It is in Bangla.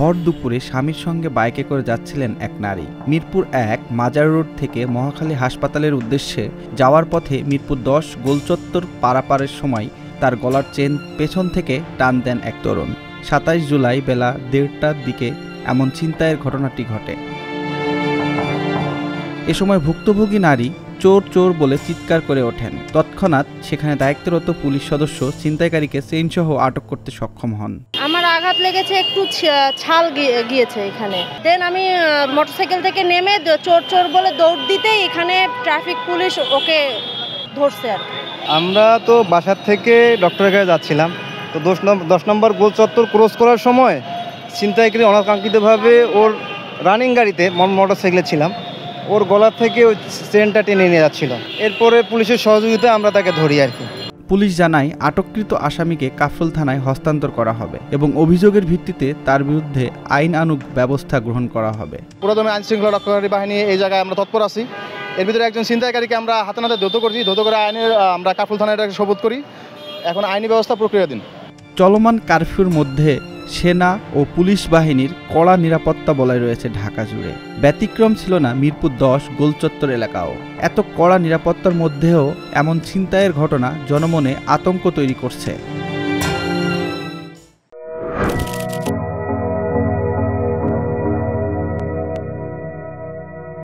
ভর দুপুরে স্বামীর সঙ্গে বাইকে করে যাচ্ছিলেন এক নারী। মিরপুর ১ মাজার রোড থেকে মহাখালী হাসপাতালের উদ্দেশ্যে যাওয়ার পথে মিরপুর ১০ গোলচত্বর পারাপারের সময় তার গলার চেন পেছন থেকে টান দেন এক তরুণ। ২৭ জুলাই বেলা ১:৩০টার দিকে এমন ছিনতাইয়ের ঘটনাটি ঘটে। এ সময় ভুক্তভোগী নারী চোর চোর বলে চিৎকার করে ওঠেন। তৎক্ষণাৎ সেখানে দায়িত্বরত পুলিশ সদস্য ছিনতাইকারীকে চেইনসহ আটক করতে সক্ষম হন। আমার আঘাত লেগেছে, একটু ছাল গিয়েছে এখানে। দেন আমি মোটরসাইকেল থেকে নেমে চোর চোর বলে দৌড় দিতেই এখানে ট্রাফিক পুলিশ ওকে ধরছে। আর আমরা তো বাসার থেকে ডক্টরের কাছে যাচ্ছিলাম, তো ১০ নম্বর গোল চত্বর ক্রস করার সময় ছিনতাইকারী অনাকাঙ্ক্ষিতভাবে ওর রানিং গাড়িতে মোটরসাইকেলে ছিলাম, ওর গলা থেকে ওই চেনটা টেনে নিয়ে যাচ্ছিল। এরপরে পুলিশের সহযোগিতায় আমরা তাকে ধরি আর কি। পুলিশ জানায় আটককৃত আসামিকে কাফরুল থানায় হস্তান্তর করা হবে এবং অভিযোগের ভিত্তিতে তার বিরুদ্ধে আইনানুগ ব্যবস্থা গ্রহণ করা হবে। পুরাতন আইন শৃঙ্খলা রক্ষাকারী বাহিনী এই জায়গায় আমরা তৎপর আছি। এর ভিতরে একজন ছিনতাইকারীকে আমরা হাতে নাতে ধৌত করছি, ধৌত করে আইনের আমরা কাফরুল থানায় এটাকে শোধ করি। এখন আইনি ব্যবস্থা প্রক্রিয়াধীন। চলমান কারফিউর মধ্যে সেনা ও পুলিশ বাহিনীর কড়া নিরাপত্তা বলয় রয়েছে ঢাকা জুড়ে। ব্যতিক্রম ছিল না মিরপুর ১০ গোলচত্বর এলাকাও। এত কড়া নিরাপত্তার মধ্যেও এমন ছিনতাইয়ের ঘটনা জনমনে আতঙ্ক তৈরি করছে।